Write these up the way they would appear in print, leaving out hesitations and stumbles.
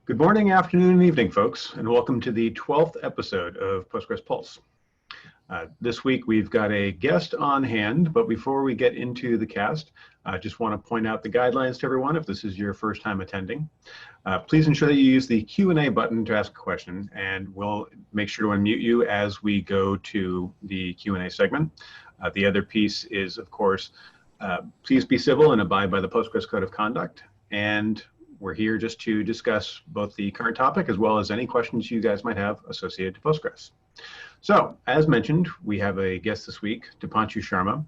Good morning, afternoon, and evening, folks, and welcome to the 12th episode of Postgres Pulse. This week, we've got a guest on hand, but before we get into the cast, I just want to point out the guidelines to everyone if this is your first time attending. Please ensure that you use the Q&A button to ask a question, and we'll make sure to unmute you as we go to the Q&A segment. The other piece is, of course, please be civil and abide by the Postgres Code of Conduct. And we're here just to discuss both the current topic as well as any questions you guys might have associated to Postgres. So, as mentioned, we have a guest this week, Deepanshu Sharma,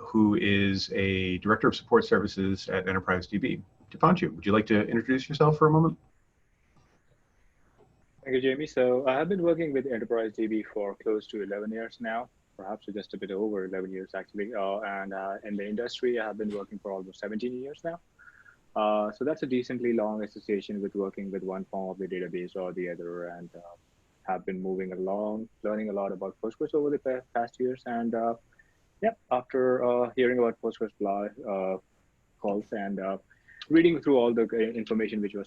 who is a Director of Support Services at Enterprise DB. Deepanshu, would you like to introduce yourself for a moment? Thank you, Jamie. So I have been working with Enterprise DB for close to 11 years now, perhaps just a bit over 11 years, actually. In the industry, I have been working for almost 17 years now. So that's a decently long association with working with one form of the database or the other, and have been moving along, learning a lot about Postgres over the past years. And after hearing about Postgres blog calls and reading through all the information which was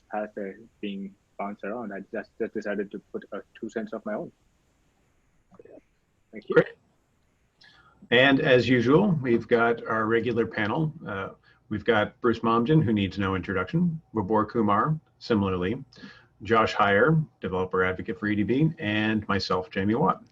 being bounced around, I just decided to put 2 cents of my own. Thank you. Great. And as usual, we've got our regular panel. We've got Bruce Momjian, who needs no introduction, Vibhor Kumar, similarly, Josh Heyer, developer advocate for EDB, and myself, Jamie Watt.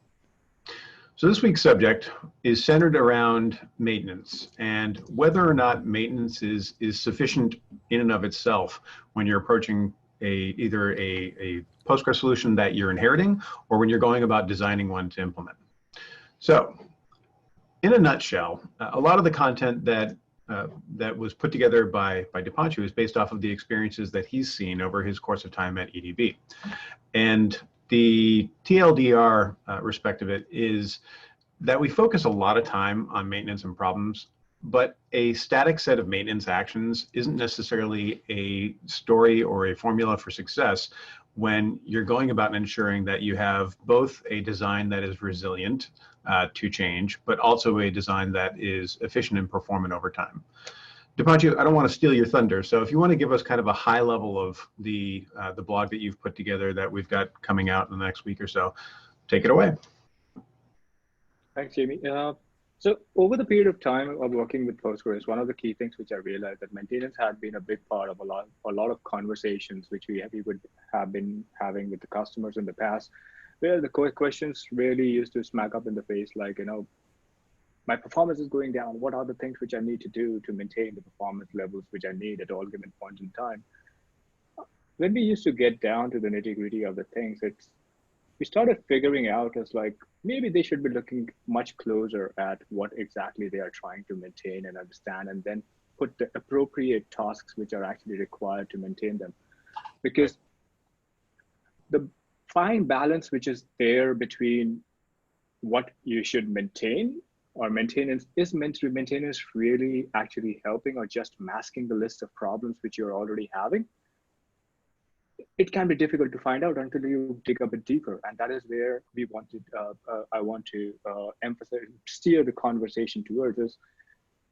So this week's subject is centered around maintenance and whether or not maintenance is sufficient in and of itself when you're approaching either a Postgres solution that you're inheriting or when you're going about designing one to implement. So in a nutshell, a lot of the content that was put together by Deepanshu is based off of the experiences that he's seen over his course of time at EDB. And the TLDR respect of it is that we focus a lot of time on maintenance and problems, but a static set of maintenance actions isn't necessarily a story or a formula for success when you're going about ensuring that you have both a design that is resilient to change, but also a design that is efficient and performant over time. Deepanshu, I don't want to steal your thunder, so if you want to give us kind of a high level of the blog that you've put together that we've got coming out in the next week or so, take it away. Thanks, Jamie. So over the period of time of working with Postgres, one of the key things which I realized that maintenance had been a big part of a lot of conversations which we would have been having with the customers in the past, where the questions really used to smack up in the face, like, my performance is going down. What are the things which I need to do to maintain the performance levels which I need at all given point in time? When we used to get down to the nitty-gritty of the things, we started figuring out as like, maybe they should be looking much closer at what exactly they are trying to maintain and understand, and then put the appropriate tasks which are actually required to maintain them. Because the fine balance which is there between what you should maintain or maintenance, is maintenance really actually helping or just masking the list of problems which you're already having? It can be difficult to find out until you dig a bit deeper, and that is where I want to emphasize, steer the conversation towards is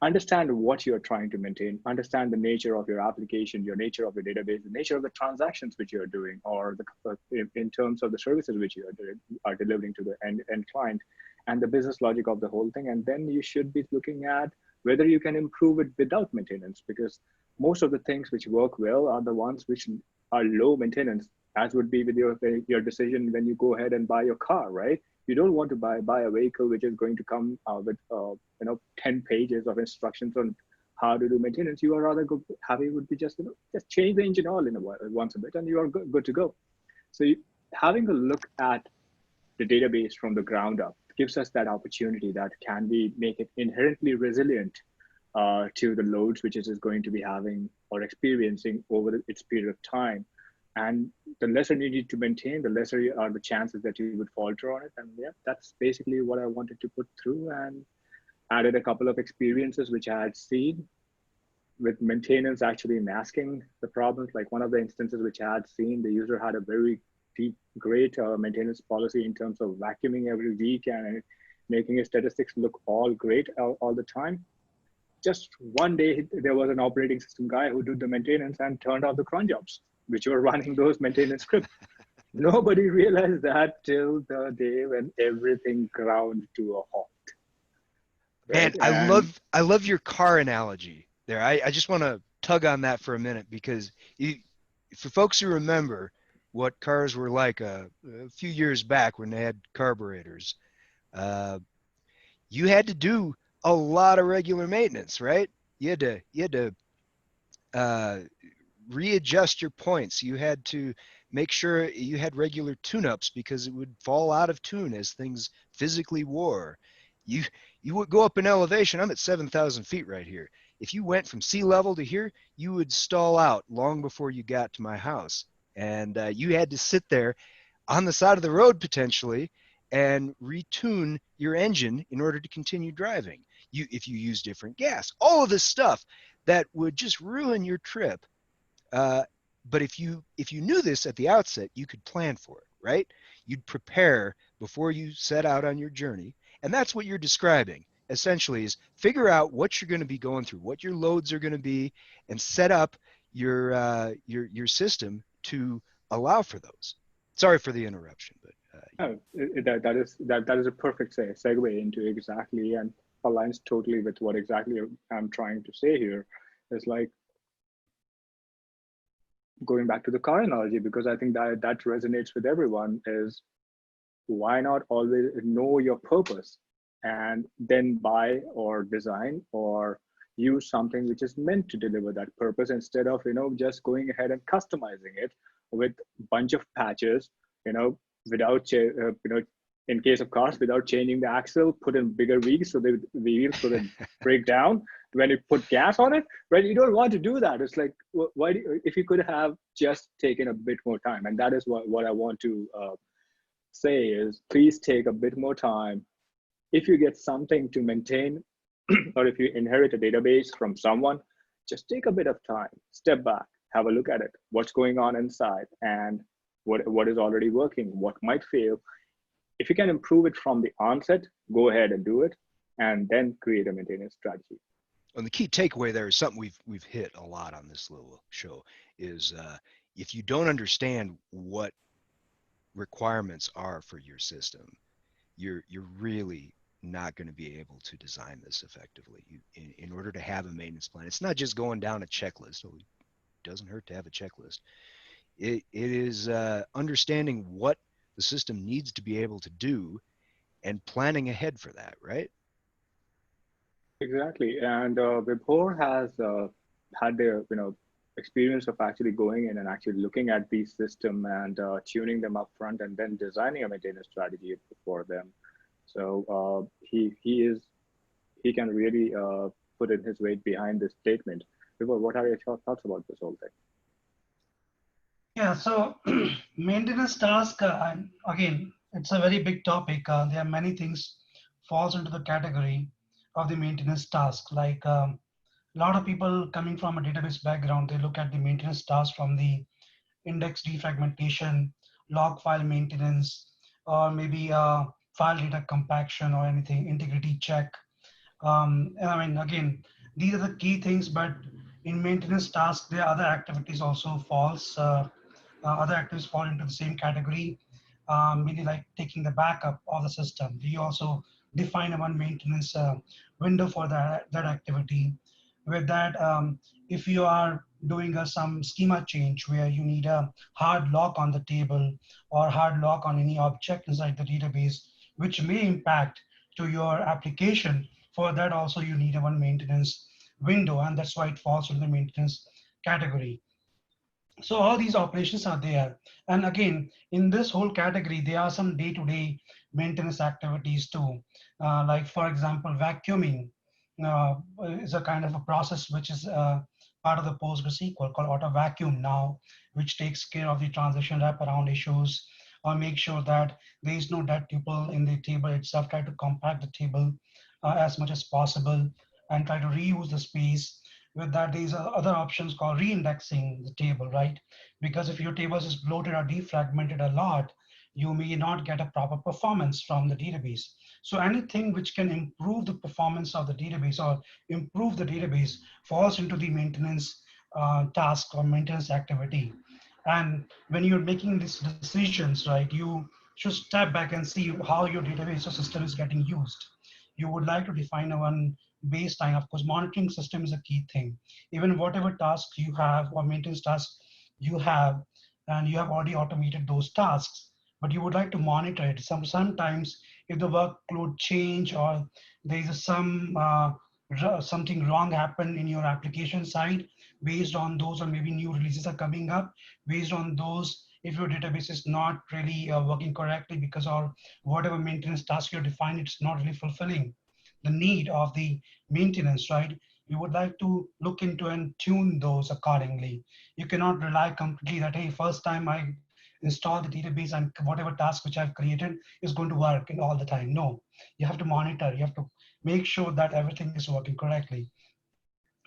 understand what you're trying to maintain, understand the nature of your application, your nature of your database, the nature of the transactions which you're doing, or in terms of the services which you are delivering to the end client, and the business logic of the whole thing. And then you should be looking at whether you can improve it without maintenance, because most of the things which work well are the ones which are low maintenance, as would be with your decision when you go ahead and buy your car, right? You don't want to buy a vehicle which is going to come with 10 pages of instructions on how to do maintenance. You are rather happy would be just change the engine oil once a bit, and you are good to go. So having a look at the database from the ground up gives us that opportunity that can make it inherently resilient to the loads which it is going to be having or experiencing over its period of time. And the lesser you need to maintain, the lesser are the chances that you would falter on it. And yeah, that's basically what I wanted to put through, and added a couple of experiences which I had seen with maintenance actually masking the problems. Like one of the instances which I had seen, the user had a very great maintenance policy in terms of vacuuming every week and making his statistics look all great all the time. Just one day, there was an operating system guy who did the maintenance and turned off the cron jobs. which were running those maintenance scripts. Nobody realized that till the day when everything ground to a halt, Man, right? And I love your car analogy there. I just want to tug on that for a minute because for folks who remember what cars were like a few years back when they had carburetors, uh, you had to do a lot of regular maintenance, right? You had to uh, readjust your points. You had to make sure you had regular tune-ups because it would fall out of tune as things physically wore. You you would go up in elevation. I'm at 7,000 feet right here. If you went from sea level to here, you would stall out long before you got to my house, and you had to sit there on the side of the road potentially and retune your engine in order to continue driving. If you use different gas, all of this stuff that would just ruin your trip. uh, but if you knew this at the outset, you could plan for it, right? You'd prepare before you set out on your journey, and that's what you're describing. Essentially, is figure out what you're going to be going through, what your loads are going to be, and set up your system to allow for those. Sorry for the interruption, but that is a perfect segue into exactly and aligns totally with what exactly I'm trying to say here. Is like going back to the car analogy, because I think that resonates with everyone. Is why not always know your purpose and then buy or design or use something which is meant to deliver that purpose, instead of just going ahead and customizing it with a bunch of patches, without in case of cars, without changing the axle, put in bigger wheels so the wheels so they break down when you put gas on it, right? You don't want to do that. It's like, why if you could have just taken a bit more time. And that is what I want to say is, please take a bit more time. If you get something to maintain or if you inherit a database from someone, just take a bit of time, step back, have a look at it, what's going on inside, and what is already working, what might fail. If you can improve it from the onset, go ahead and do it, and then create a maintenance strategy. and the key takeaway there is something we've hit a lot on this little show is if you don't understand what requirements are for your system, you're really not going to be able to design this effectively. In order to have a maintenance plan, it's not just going down a checklist. So it doesn't hurt to have a checklist. It is understanding what the system needs to be able to do and planning ahead for that, right? Exactly. And Vibhor has had the experience of actually going in and actually looking at these system and tuning them up front and then designing a maintenance strategy for them. So he can really put in his weight behind this statement. Vibhor, what are your thoughts about this whole thing? Yeah, so maintenance task, and again, it's a very big topic. There are many things falls into the category of the maintenance task. Like a lot of people coming from a database background, they look at the maintenance task from the index defragmentation, log file maintenance, or maybe file data compaction or anything, integrity check. And I mean, again, these are the key things, but in maintenance tasks, there are other activities also falls. Other activities fall into the same category, meaning like taking the backup of the system. We also define one maintenance window for that activity. With that, if you are doing some schema change where you need a hard lock on the table or hard lock on any object inside the database, which may impact to your application, for that also you need a one maintenance window, and that's why it falls in the maintenance category. So all these operations are there. And again, in this whole category, there are some day-to-day maintenance activities too. Like for example, vacuuming uh, is a kind of a process which is part of the PostgreSQL called auto vacuum now, which takes care of the transaction wraparound issues or make sure that there is no dead tuple in the table itself, try to compact the table as much as possible and try to reuse the space. With that, there's other options called reindexing the table, right? Because if your tables is bloated or defragmented a lot, you may not get a proper performance from the database. So anything which can improve the performance of the database or improve the database falls into the maintenance task or maintenance activity. And when you're making these decisions, right, you should step back and see how your database or system is getting used. You would like to define a one baseline. Of course, monitoring system is a key thing. Even whatever tasks you have or maintenance tasks you have, and you have already automated those tasks, but you would like to monitor it. Sometimes if the workload change or there is something wrong happen in your application side, based on those, or maybe new releases are coming up, based on those, if your database is not really working correctly because of whatever maintenance task you're defined, it's not really fulfilling the need of the maintenance, right? You would like to look into and tune those accordingly. You cannot rely completely that, hey, first time I install the database and whatever task which I've created is going to work in all the time. No, you have to monitor, you have to make sure that everything is working correctly.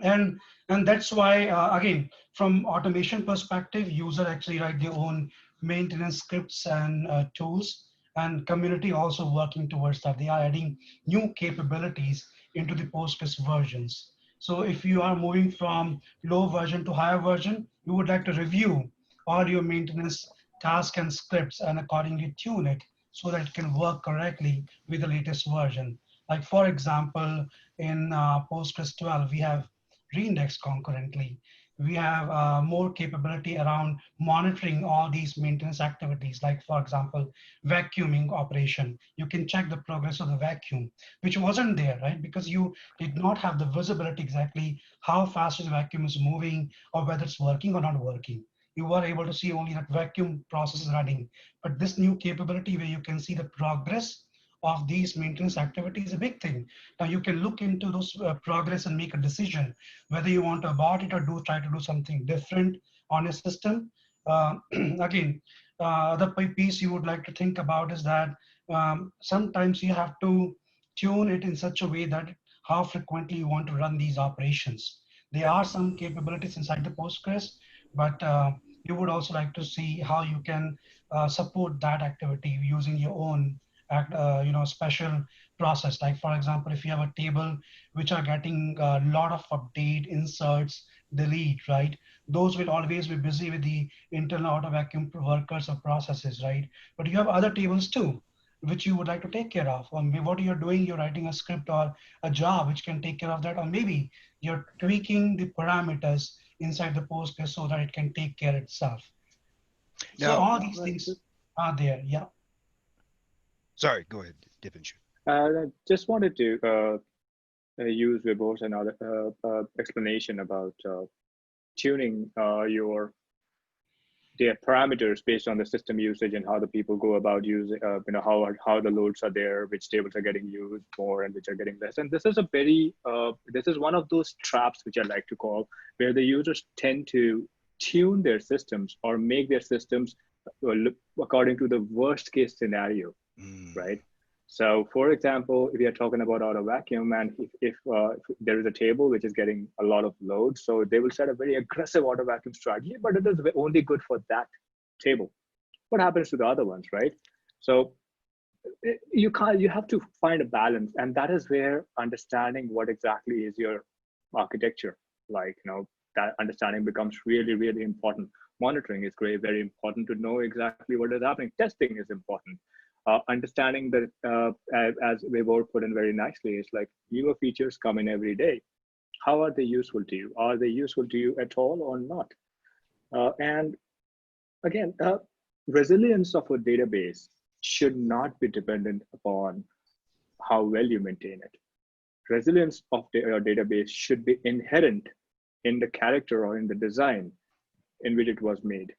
and and that's why, again, from automation perspective, user actually write their own maintenance scripts and tools, and community also working towards that. They are adding new capabilities into the Postgres versions. So if you are moving from low version to higher version, you would like to review all your maintenance tasks and scripts and accordingly tune it so that it can work correctly with the latest version. Like for example, in Postgres 12, we have reindex concurrently. We have more capability around monitoring all these maintenance activities. Like for example, vacuuming operation. You can check the progress of the vacuum, which wasn't there, right? Because you did not have the visibility exactly how fast the vacuum is moving or whether it's working or not working. You were able to see only that vacuum process is running. But this new capability where you can see the progress of these maintenance activities is a big thing. Now you can look into those progress and make a decision whether you want to abort it or try to do something different on a system. Again, the piece you would like to think about is that sometimes you have to tune it in such a way that how frequently you want to run these operations. There are some capabilities inside the Postgres, but you would also like to see how you can support that activity using your own special process. Like for example, if you have a table which are getting a lot of update, inserts, delete, right? Those will always be busy with the internal auto vacuum workers or processes, right? But you have other tables too, which you would like to take care of. Or maybe what you're doing, you're writing a script or a job which can take care of that. Or maybe you're tweaking the parameters inside the Postgres so that it can take care itself. So Now, all these things are there. Yeah. sorry, go ahead, Deepanshu. I just wanted to use Vibhor's another explanation about tuning your their parameters based on the system usage and how the people go about using, how the loads are there, which tables are getting used more and which are getting less. And this is a very, this is one of those traps, which I like to call, where the users tend to tune their systems or make their systems according to the worst case scenario, right? So for example, if we are talking about auto vacuum, and if there is a table which is getting a lot of load, so they will set a very aggressive auto vacuum strategy, but it is only good for that table. What happens to the other ones, right? So you have to find a balance, and that is where understanding what exactly is your architecture, like, that understanding becomes really, really important. Monitoring is great, very important to know exactly what is happening. Testing is important. Understanding that, as Vibhor put in very nicely, is like newer features come in every day. How are they useful to you? Are they useful to you at all or not? And again, resilience of a database should not be dependent upon how well you maintain it. Resilience of your database should be inherent in the character or in the design in which it was made,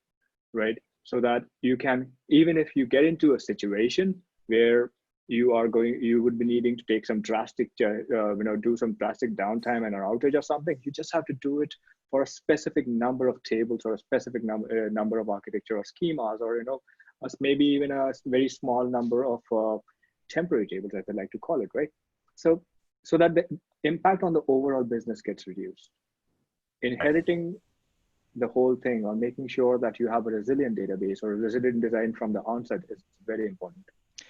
right? So that you can, even if you get into a situation where you would be needing to take some drastic, do some drastic downtime and an outage or something, you just have to do it for a specific number of tables or a specific number of architecture or schemas, or maybe even a very small number of temporary tables, as I like to call it, right? So that the impact on the overall business gets reduced. Inheriting the whole thing, or making sure that you have a resilient database or a resilient design from the onset, is very important.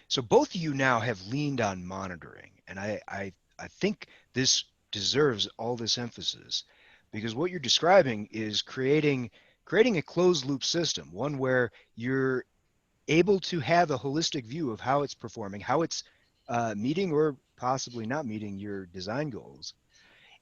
So both of you now have leaned on monitoring, and I think this deserves all this emphasis, because what you're describing is creating creating a closed loop system, one where you're able to have a holistic view of how it's performing, how it's meeting or possibly not meeting your design goals,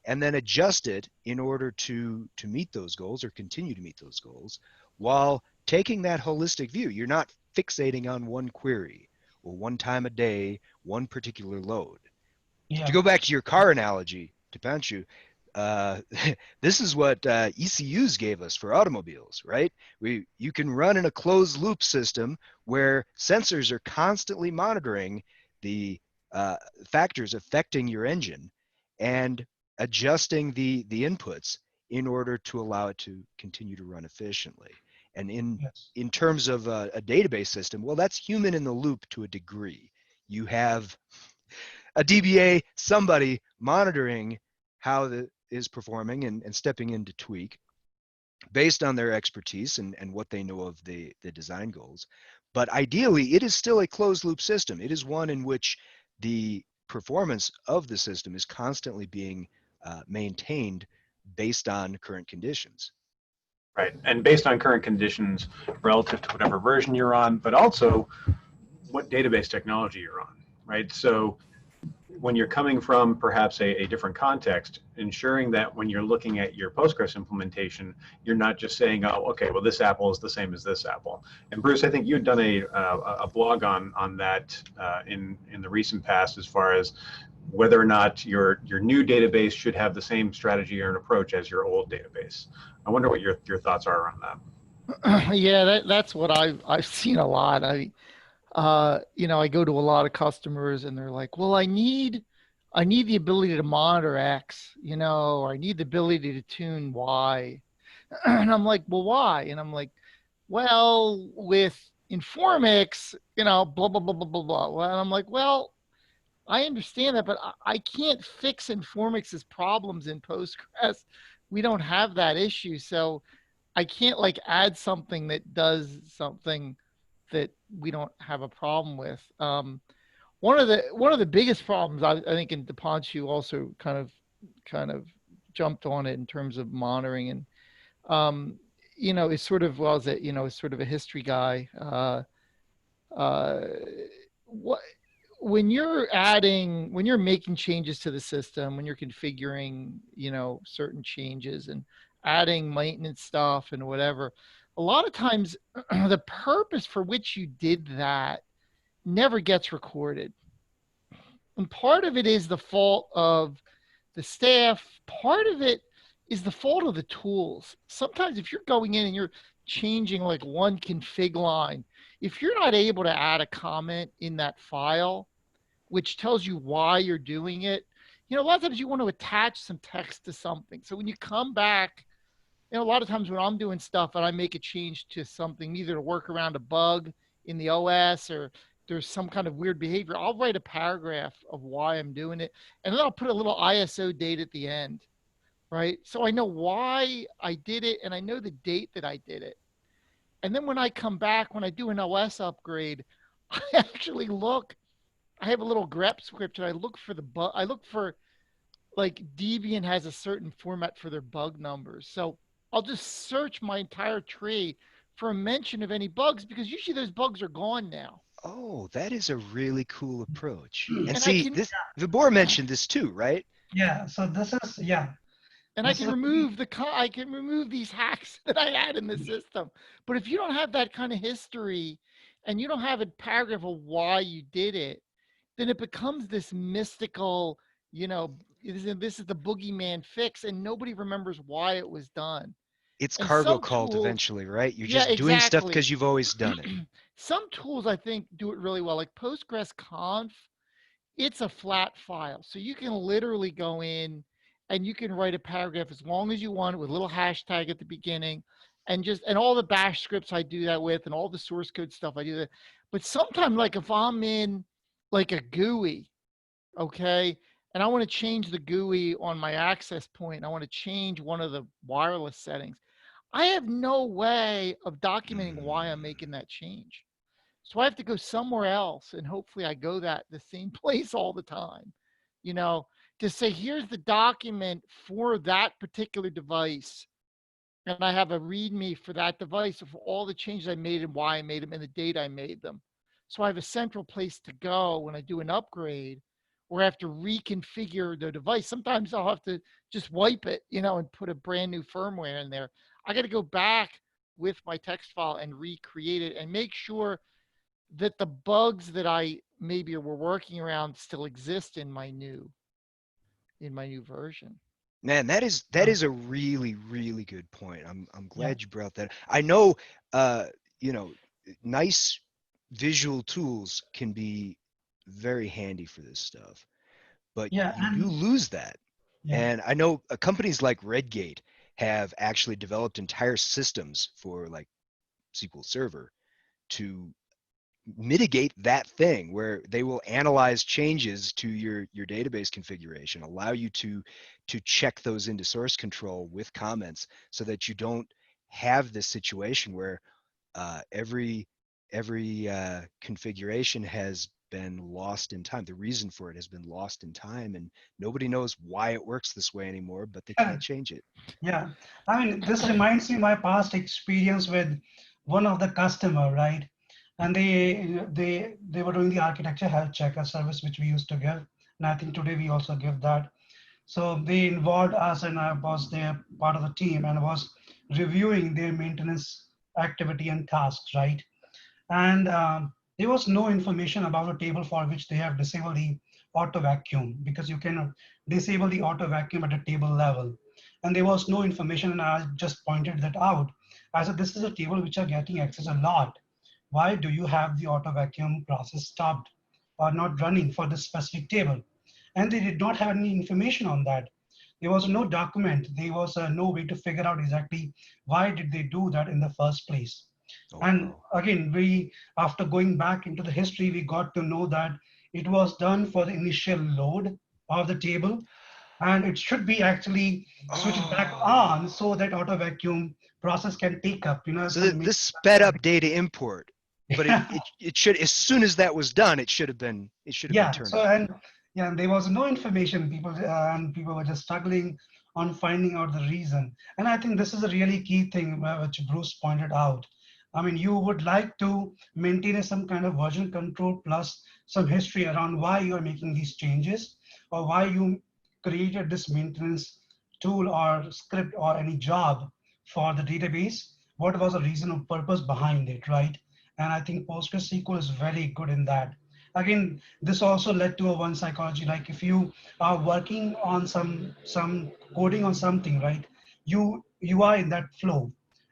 and then adjust it in order to meet those goals or continue to meet those goals while taking that holistic view. You're not fixating on one query or one time a day, one particular load. To Yeah. go back to your car analogy, Deepanshu, uh, this is what ECUs gave us for automobiles, right? You can run in a closed loop system where sensors are constantly monitoring the factors affecting your engine and adjusting the inputs in order to allow it to continue to run efficiently. And Yes. in terms of a database system, well, that's human in the loop to a degree. You have a DBA, somebody monitoring how the is performing and stepping in to tweak based on their expertise and what they know of the design goals. But ideally, it is still a closed loop system. It is one in which the performance of the system is constantly being maintained based on current conditions. Right. And based on current conditions relative to whatever version you're on, but also what database technology you're on, right? So when you're coming from perhaps a different context, ensuring that when you're looking at your Postgres implementation, you're not just saying, oh, okay, well, this apple is the same as this apple. And Bruce, I think you had done a blog on that in the recent past, as far as whether or not your new database should have the same strategy or an approach as your old database. I wonder what your thoughts are around that. Yeah, that's what I've seen a lot. I go to a lot of customers and they're like, well, I need the ability to monitor X, or I need the ability to tune Y. And I'm like, well, why? And I'm like, well, with Informix, blah, blah, blah, blah, blah, blah. Well, and I'm like, well, I understand that, but I can't fix Informix's problems in Postgres. We don't have that issue. So I can't like add something that does something that we don't have a problem with. One of the biggest problems I think, and Deepanshu also kind of jumped on it in terms of monitoring, and is sort of, well, is it, is sort of a history guy. What when you're making changes to the system, when you're configuring, certain changes and adding maintenance stuff and whatever, a lot of times the purpose for which you did that never gets recorded. And part of it is the fault of the staff. Part of it is the fault of the tools. Sometimes if you're going in and you're changing like one config line, if you're not able to add a comment in that file, which tells you why you're doing it, a lot of times you want to attach some text to something. So when you come back, a lot of times when I'm doing stuff and I make a change to something, either to work around a bug in the OS or there's some kind of weird behavior, I'll write a paragraph of why I'm doing it. And then I'll put a little ISO date at the end, right? So I know why I did it and I know the date that I did it. And then when I come back, when I do an OS upgrade, I actually look, I have a little grep script and I look for the bug. I look for, like, Debian has a certain format for their bug numbers. So I'll just search my entire tree for a mention of any bugs, because usually those bugs are gone now. Oh, that is a really cool approach. And And see, this Vibhor mentioned this too, right? Yeah. So this is, yeah. and I can remove I can remove these hacks that I had in the system. But if you don't have that kind of history and you don't have a paragraph of why you did it, then it becomes this mystical, this is the boogeyman fix, and nobody remembers why it was done. It's And cargo some cult tools, eventually, right? You're yeah, just doing stuff exactly. because you've always done it. Some tools I think do it really well, like PostgreSQL. It's a flat file. So you can literally go in and you can write a paragraph as long as you want with a little hashtag at the beginning, and all the bash scripts I do that with, and all the source code stuff I do that. But sometimes, like if I'm in like a GUI, okay, and I want to change the GUI on my access point, I want to change one of the wireless settings, I have no way of documenting why I'm making that change. So I have to go somewhere else, and hopefully I go the same place all the time, to say, here's the document for that particular device and I have a README for that device of all the changes I made and why I made them and the date I made them. So I have a central place to go when I do an upgrade or I have to reconfigure the device. Sometimes I'll have to just wipe it, and put a brand new firmware in there. I got to go back with my text file and recreate it and make sure that the bugs that I maybe were working around still exist in my new version. Man, that is a really, really good point. I'm glad you brought that. I know you know, nice visual tools can be very handy for this stuff, but Yeah, you do and lose that. yeah, And I know companies like Redgate have actually developed entire systems for like SQL Server to mitigate that thing where they will analyze changes to your database configuration, allow you to check those into source control with comments so that you don't have this situation where every configuration has been lost in time. The reason for it has been lost in time, and nobody knows why it works this way anymore, but they can't change it. yeah. I mean, this reminds me of my past experience with one of the customer, right? And they were doing the architecture health check, a service which we used to give, and I think today we also give that. So they involved us, and I was there part of the team, and was reviewing their maintenance activity and tasks, right? And there was no information about a table for which they have disabled the auto vacuum, because you cannot disable the auto vacuum at a table level. And there was no information, and I just pointed that out. I said, this is a table which are getting access a lot. Why do you have the auto vacuum process stopped or not running for this specific table? And they did not have any information on that. There was no document. There was no way to figure out exactly why did they do that in the first place. Oh And wow. again, after going back into the history, we got to know that it was done for the initial load of the table, and it should be actually switched back on Oh. so that auto vacuum process can take up, So some this sped up data import, but it, yeah. it it should, as soon as that was done, it should have been Yeah. turned So, on. and yeah, and there was no information. People were just struggling on finding out the reason. And I think this is a really key thing which Bruce pointed out. I mean, you would like to maintain some kind of version control plus some history around why you are making these changes, or why you created this maintenance tool or script or any job for the database. What was the reason or purpose behind it, right? And I think PostgreSQL is very good in that. Again, this also led to a one psychology, like if you are working on some coding on something, right, you are in that flow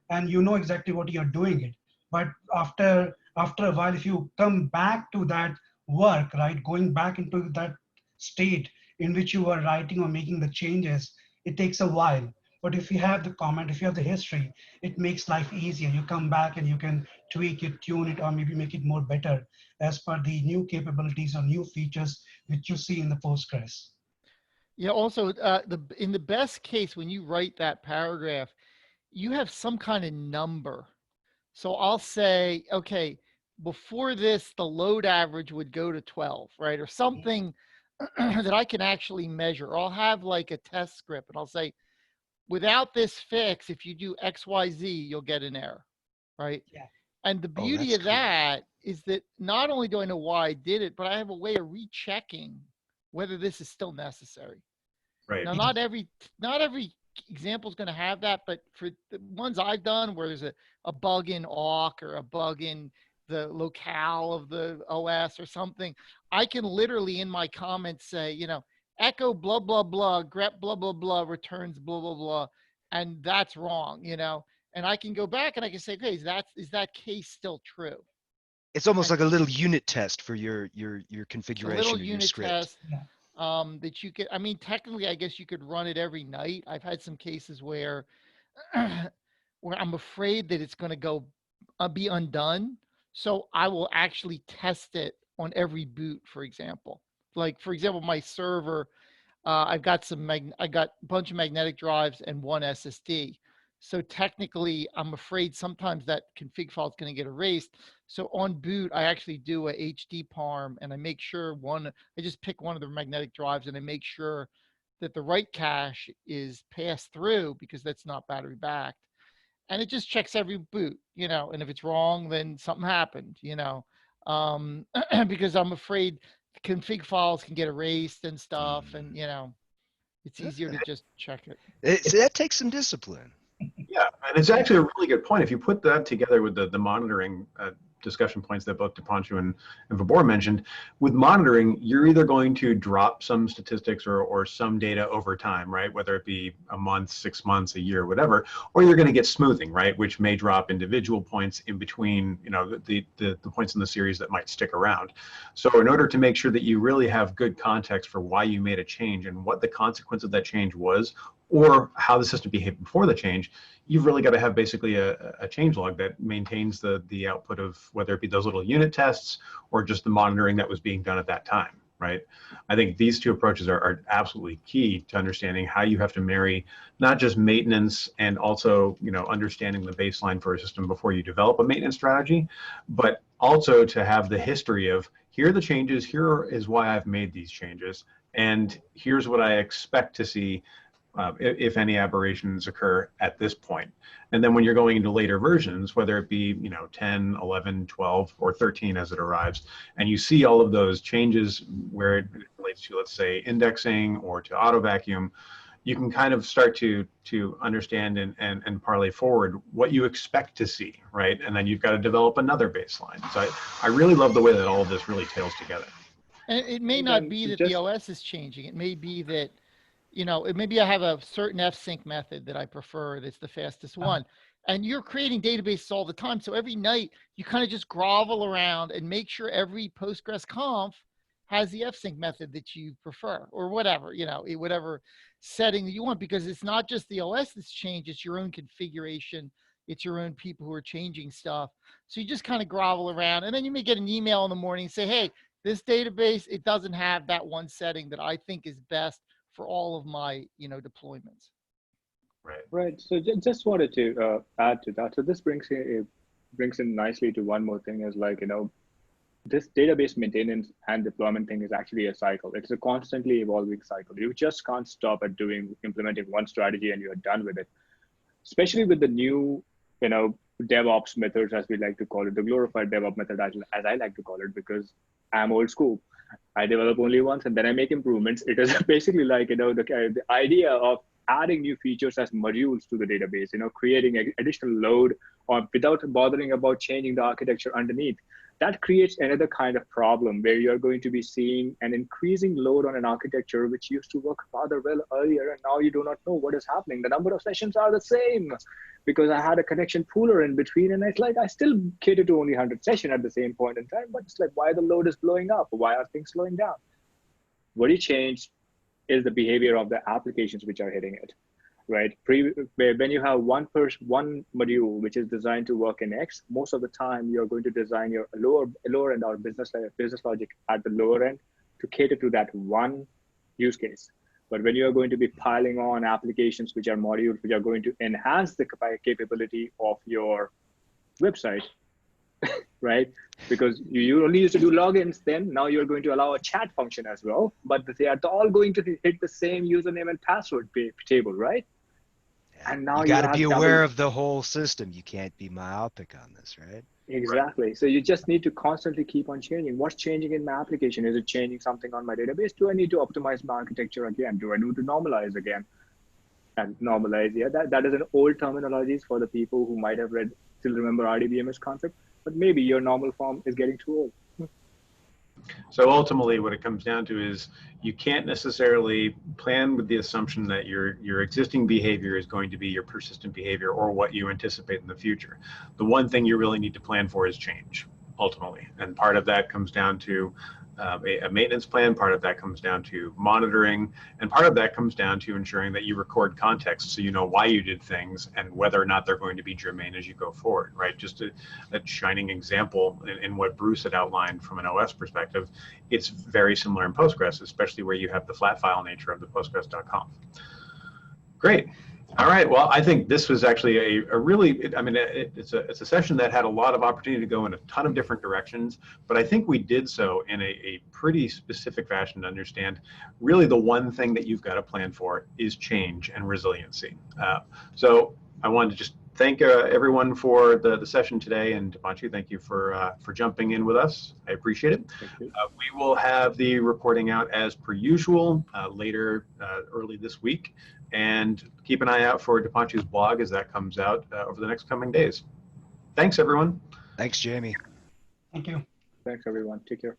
and you know exactly what you're doing it. But after a while, if you come back to that work, right, going back into that state in which you are writing or making the changes, it takes a while. But if you have the comment, if you have the history, it makes life easier. You come back and you can tweak it, tune it, or maybe make it more better as per the new capabilities or new features which you see in the Postgres. Yeah. Also, in the best case, when you write that paragraph, you have some kind of number. So I'll say, okay, before this, the load average would go to 12, right? Or something that I can actually measure. Or I'll have like a test script and I'll say, without this fix, if you do X, Y, Z, you'll get an error, right? Yeah. And the Oh, beauty that's of cool. that is that not only do I know why I did it, but I have a way of rechecking whether this is still necessary. Right. Now, not every example is going to have that, but for the ones I've done where there's a bug in awk or a bug in the locale of the OS or something, I can literally in my comments say, echo blah, blah, blah, grep blah, blah, blah, returns blah, blah, blah. And that's wrong. And I can go back and I can say, okay, is that case still true? It's almost And like a little unit test for your it's a little configuration of your unit script. test Yeah. that you could, I mean, technically, I guess you could run it every night. I've had some cases where where I'm afraid that it's going to go be undone. So I will actually test it on every boot, for example. Like, for example, my server, I got a bunch of magnetic drives and one SSD. So technically, I'm afraid sometimes that config file is going to get erased. So on boot, I actually do a HD parm and I make sure I just pick one of the magnetic drives and I make sure that the write cache is passed through because that's not battery backed. and it just checks every boot, and if it's wrong, then something happened, because I'm afraid config files can get erased and stuff, and it's easier to just check it. So that takes some discipline. Yeah, and it's actually a really good point. If you put that together with the monitoring discussion points that both Deepanshu and Vibhor mentioned, with monitoring, you're either going to drop some statistics or some data over time, right? Whether it be a month, 6 months, a year, whatever, or you're going to get smoothing, right? Which may drop individual points in between, the points in the series that might stick around. So in order to make sure that you really have good context for why you made a change and what the consequence of that change was, or how the system behaved before the change, you've really got to have basically a change log that maintains the output of whether it be those little unit tests or just the monitoring that was being done at that time, right? I think these two approaches are absolutely key to understanding how you have to marry not just maintenance and also understanding the baseline for a system before you develop a maintenance strategy, but also to have the history of here are the changes, here is why I've made these changes, and here's what I expect to see if any aberrations occur at this point. And then when you're going into later versions, whether it be 10, 11, 12, or 13 as it arrives, and you see all of those changes where it relates to, let's say, indexing or to auto vacuum, you can kind of start to understand and parlay forward what you expect to see, right? And then you've got to develop another baseline. So I really love the way that all of this really tails together. And it may not be that the OS is changing. It may be that maybe I have a certain fsync method that I prefer that's the fastest one. And you're creating databases all the time. So every night you kind of just grovel around and make sure every Postgres conf has the fsync method that you prefer or whatever, whatever setting that you want, because it's not just the OS that's changed, it's your own configuration. It's your own people who are changing stuff. So you just kind of grovel around, and then you may get an email in the morning and say, hey, this database, it doesn't have that one setting that I think is best for all of my deployments. Right. So just wanted to add to that. So this brings in nicely to one more thing, is this database maintenance and deployment thing is actually a cycle. It's a constantly evolving cycle. You just can't stop at implementing one strategy and you're done with it. Especially with the new DevOps methods, as we like to call it, the glorified DevOps method, as I like to call it, because I'm old school. I develop only once and then I make improvements. It is basically the idea of adding new features as modules to the database, creating additional load without bothering about changing the architecture underneath. That creates another kind of problem where you're going to be seeing an increasing load on an architecture which used to work rather well earlier, and now you do not know what is happening. The number of sessions are the same because I had a connection pooler in between, and it's I still cater to only 100 sessions at the same point in time, but it's why the load is blowing up? Why are things slowing down? What you change is the behavior of the applications which are hitting it. Right? When you have one module which is designed to work in X, most of the time you're going to design your lower end or business logic at the lower end to cater to that one use case. But when you are going to be piling on applications which are modules which are going to enhance the capability of your website, right? Because you only used to do logins, then now you're going to allow a chat function as well, but they are all going to hit the same username and password table, right? And now you got to be aware of the whole system. You can't be myopic on this, right? Exactly. Right. So you just need to constantly keep on changing. What's changing in my application? Is it changing something on my database? Do I need to optimize my architecture again? Do I need to normalize again? And normalize, yeah, that is an old terminology for the people who might have still remember RDBMS concept, but maybe your normal form is getting too old. So ultimately what it comes down to is you can't necessarily plan with the assumption that your existing behavior is going to be your persistent behavior or what you anticipate in the future. The one thing you really need to plan for is change, ultimately. And part of that comes down to a maintenance plan, part of that comes down to monitoring, and part of that comes down to ensuring that you record context so you know why you did things and whether or not they're going to be germane as you go forward, right? Just a shining example in what Bruce had outlined from an OS perspective. It's very similar in Postgres, especially where you have the flat file nature of the Postgres.conf. Great. All right. Well, I think this was actually a really, I mean, it's a session that had a lot of opportunity to go in a ton of different directions, but I think we did so in a pretty specific fashion to understand really the one thing that you've got to plan for is change and resiliency. So I wanted to just thank everyone for the session today, and Deepanshu, thank you for jumping in with us. I appreciate it. Thank you. We will have the reporting out as per usual later early this week, and keep an eye out for Deepanshu's blog as that comes out over the next coming days. Thanks, everyone. Thanks, Jamie. Thank you. Thanks, everyone. Take care.